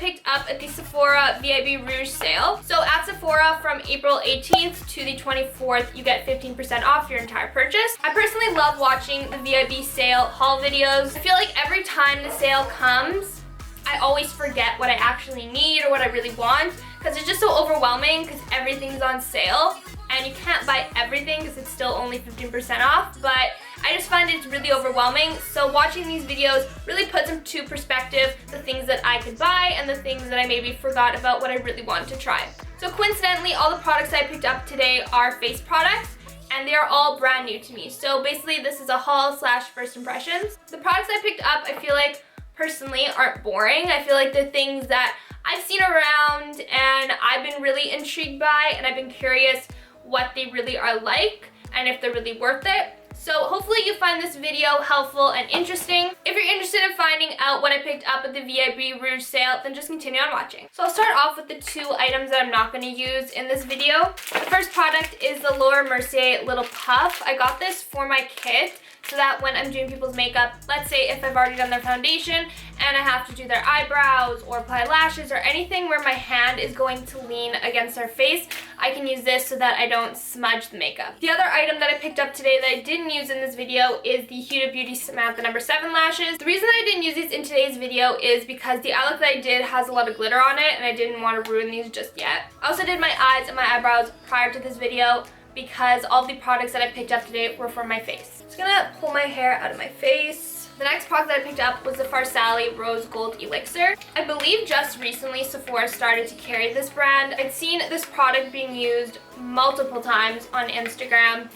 picked up at the Sephora VIB Rouge sale. So at Sephora from April 18th to the 24th, you get 15% off your entire purchase. I personally love watching the VIB sale haul videos. I feel like every time the sale comes, I always forget what I actually need or what I really want because it's just so overwhelming because everything's on sale and you can't buy everything because it's still only 15% off, but I just find it's really overwhelming. So watching these videos really puts into perspective the things that I could buy and the things that I maybe forgot about what I really wanted to try. So coincidentally, all the products I picked up today are face products and they are all brand new to me. So basically this is a haul slash first impressions. The products I picked up, I feel like personally aren't boring. I feel like they're things that I've seen around and I've been really intrigued by and I've been curious what they really are like and if they're really worth it. So hopefully you find this video helpful and interesting. If you're interested in finding out what I picked up at the VIB Rouge sale, then just continue on watching. So I'll start off with the two items that I'm not going to use in this video. The first product is the Mercier Little Puff. I got this for my kit so that when I'm doing people's makeup, let's say if I've already done their foundation and I have to do their eyebrows or apply lashes or anything where my hand is going to lean against their face, I can use this so that I don't smudge the makeup. The other item that I picked up today that I didn't use in this video is the Huda Beauty Samantha No. 7 lashes. The reason that I didn't use these in today's video is because the eye look that I did has a lot of glitter on it and I didn't want to ruin these just yet. I also did my eyes and my eyebrows prior to this video because all the products that I picked up today were for my face. I'm just gonna pull my hair out of my face. The next product that I picked up was the Farsali Rose Gold Elixir. I believe just recently Sephora started to carry this brand. I'd seen this product being used multiple times on Instagram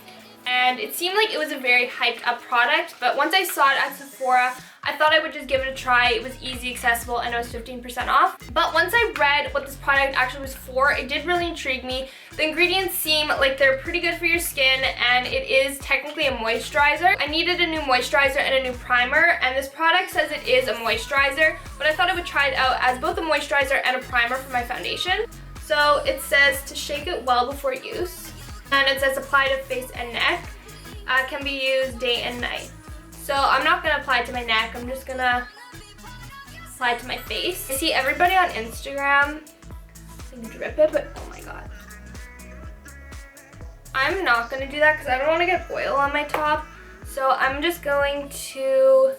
and it seemed like it was a very hyped up product, but once I saw it at Sephora, I thought I would just give it a try. It was easy, accessible, and it was 15% off. But once I read what this product actually was for, it did really intrigue me. The ingredients seem like they're pretty good for your skin, and it is technically a moisturizer. I needed a new moisturizer and a new primer, and this product says it is a moisturizer, but I thought I would try it out as both a moisturizer and a primer for my foundation. So it says to shake it well before use, and it says apply to face and neck. Can be used day and night. So I'm not going to apply it to my neck, I'm just going to apply it to my face. I see everybody on Instagram like drip it, but oh my god. I'm not going to do that because I don't want to get oil on my top. So I'm just going to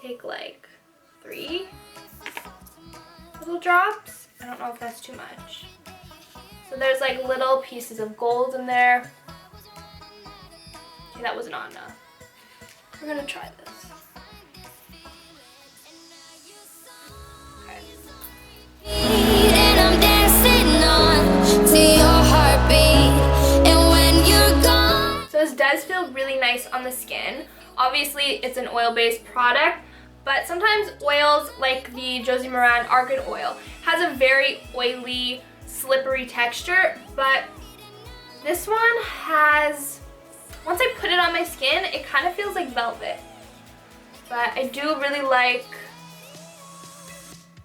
take like 3 little drops. I don't know if that's too much. So there's like little pieces of gold in there. Okay, that was not enough. We're gonna try this. Okay. And I'm dancing on to your heartbeat. And when you're gone. So this does feel really nice on the skin. Obviously, it's an oil-based product, but sometimes oils like the Josie Maran Argan oil has a very oily, slippery texture, but this one has, once I put it on my skin, it kind of feels like velvet. But I do really like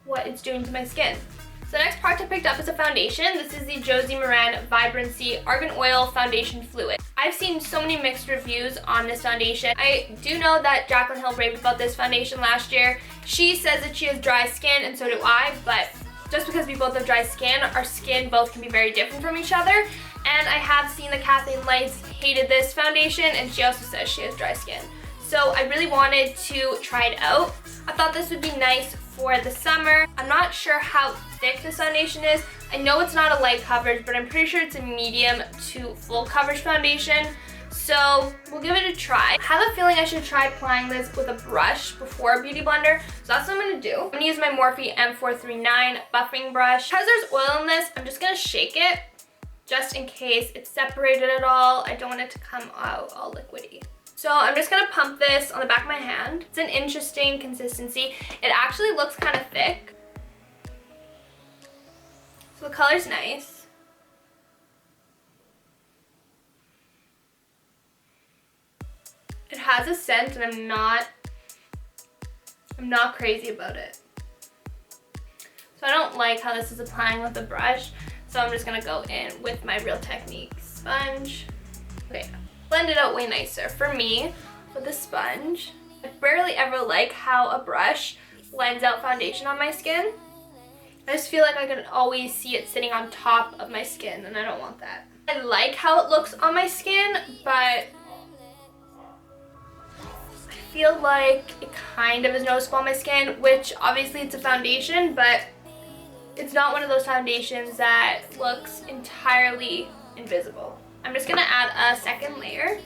what it's doing to my skin. So the next product I picked up is a foundation. This is the Josie Maran Vibrancy Argan Oil Foundation Fluid. I've seen so many mixed reviews on this foundation. I do know that Jaclyn Hill raved about this foundation last year. She says that she has dry skin and so do I, but just because we both have dry skin, our skin both can be very different from each other. And I have seen that Kathleen Lights hated this foundation and she also says she has dry skin. So I really wanted to try it out. I thought this would be nice for the summer. I'm not sure how thick this foundation is. I know it's not a light coverage, but I'm pretty sure it's a medium to full coverage foundation. So we'll give it a try. I have a feeling I should try applying this with a brush before a beauty blender. So that's what I'm gonna do. I'm gonna use my Morphe M439 buffing brush. Because there's oil in this, I'm just gonna shake it just in case it's separated at all. I don't want it to come out all liquidy. So I'm just gonna pump this on the back of my hand. It's an interesting consistency. It actually looks kind of thick. So the color's nice. It has a scent and I'm not crazy about it. So I don't like how this is applying with the brush. So I'm just gonna go in with my Real Technique sponge. Okay, blend it out way nicer for me with a sponge. I rarely ever like how a brush blends out foundation on my skin. I just feel like I can always see it sitting on top of my skin, and I don't want that. I like how it looks on my skin, but I feel like it kind of is noticeable on my skin, which obviously it's a foundation, but it's not one of those foundations that looks entirely invisible. I'm just gonna add a second layer.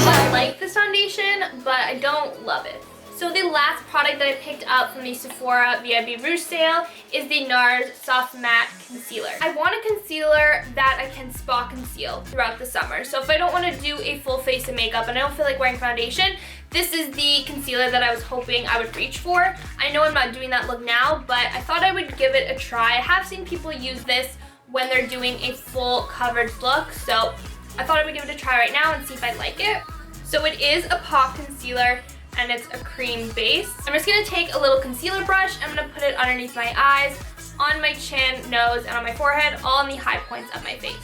I like this foundation, but I don't love it. So the last product that I picked up from the Sephora VIB Rouge sale is the Nars Soft Matte Concealer. I want a concealer that I can spot conceal throughout the summer. So if I don't want to do a full face of makeup and I don't feel like wearing foundation, this is the concealer that I was hoping I would reach for. I know I'm not doing that look now, but I thought I would give it a try. I have seen people use this when they're doing a full coverage look, so I thought I would give it a try right now and see if I like it. So it is a pot concealer and it's a cream base. I'm just gonna take a little concealer brush. I'm gonna put it underneath my eyes, on my chin, nose, and on my forehead, all on the high points of my face.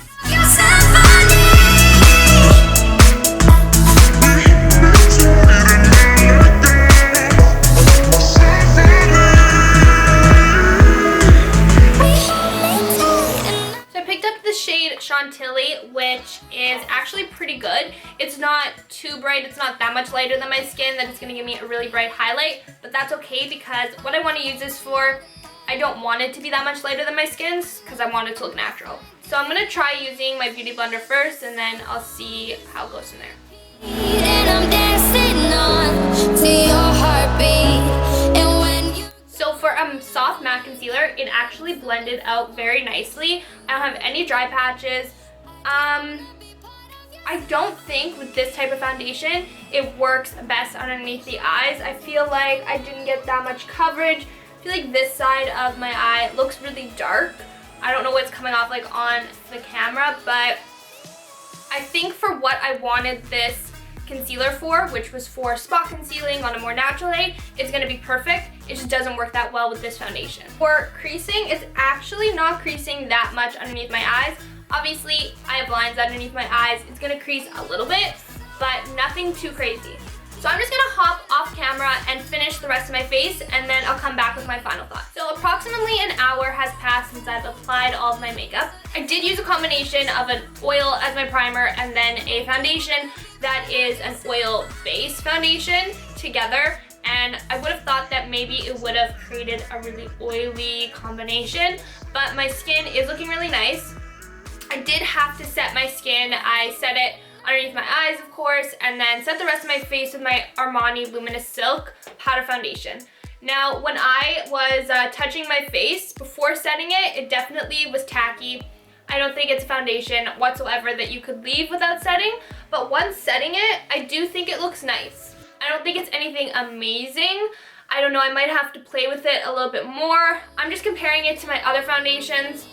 Chantilly, which is actually pretty good. It's not too bright, it's not that much lighter than my skin that it's going to give me a really bright highlight, but that's okay because what I want to use this for, I don't want it to be that much lighter than my skin's because I want it to look natural. So I'm going to try using my beauty blender first and then I'll see how it goes from there. So for a soft matte concealer, it actually blended out very nicely. I don't have any dry patches. I don't think with this type of foundation, it works best underneath the eyes. I feel like I didn't get that much coverage. I feel like this side of my eye looks really dark. I don't know what's coming off like on the camera, but I think for what I wanted this concealer for, which was for spot concealing on a more natural day, it's going to be perfect. It just doesn't work that well with this foundation. For creasing, it's actually not creasing that much underneath my eyes. Obviously, I have lines underneath my eyes. It's going to crease a little bit, but nothing too crazy. So I'm just going to hop off camera and finish the rest of my face, and then I'll come back with my final thoughts. So approximately an hour has passed since I've applied all of my makeup. I did use a combination of an oil as my primer and then a foundation that is an oil-based foundation together, and I would have thought that maybe it would have created a really oily combination, but my skin is looking really nice. I did have to set my skin. I set it underneath my eyes, of course, and then set the rest of my face with my Armani Luminous Silk Powder Foundation. Now, when I was touching my face before setting it, it definitely was tacky. I don't think it's a foundation whatsoever that you could leave without setting, but once setting it, I do think it looks nice. I don't think it's anything amazing. I don't know, I might have to play with it a little bit more. I'm just comparing it to my other foundations,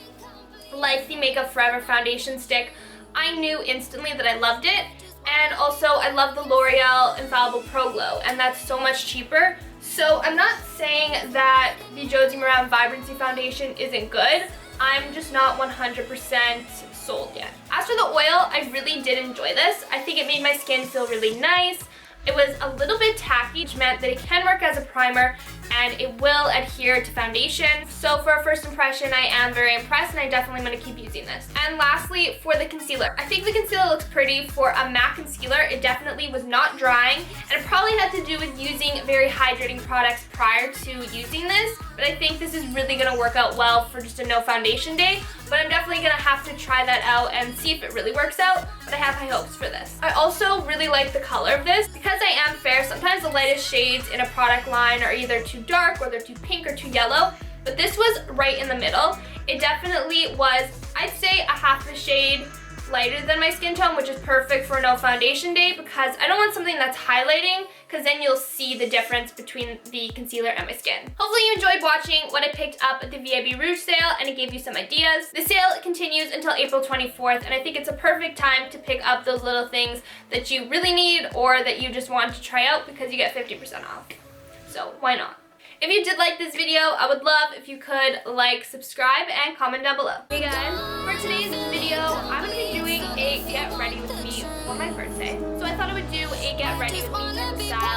like the Makeup Forever foundation stick. I knew instantly that I loved it, and also I love the L'Oreal Infallible Pro Glow, and that's so much cheaper. So I'm not saying that the Josie Maran Vibrancy foundation isn't good. I'm just not 100% sold yet. As for the oil, I really did enjoy this. I think it made my skin feel really nice. It was a little bit tacky, which meant that it can work as a primer and it will adhere to foundation. So for a first impression, I am very impressed and I definitely am going to keep using this. And lastly, for the concealer. I think the concealer looks pretty for a matte concealer. It definitely was not drying, and it probably had to do with using very hydrating products prior to using this. But I think this is really going to work out well for just a no foundation day. But I'm definitely going to have to try that out and see if it really works out. But I have high hopes for this. I also really like the color of this. Because I am fair, sometimes the lightest shades in a product line are either too dark or they're too pink or too yellow. But this was right in the middle. It definitely was, I'd say, a half a shade lighter than my skin tone, which is perfect for no foundation day because I don't want something that's highlighting, because then you'll see the difference between the concealer and my skin. Hopefully you enjoyed watching what I picked up at the VIB Rouge sale and it gave you some ideas. The sale continues until April 24th, and I think it's a perfect time to pick up those little things that you really need or that you just want to try out because you get 50% off. So why not? If you did like this video, I would love if you could like, subscribe, and comment down below. Hey guys, for today's video, I'm going to be doing a a get ready with me for my birthday. So I thought I would do a get ready with me in the style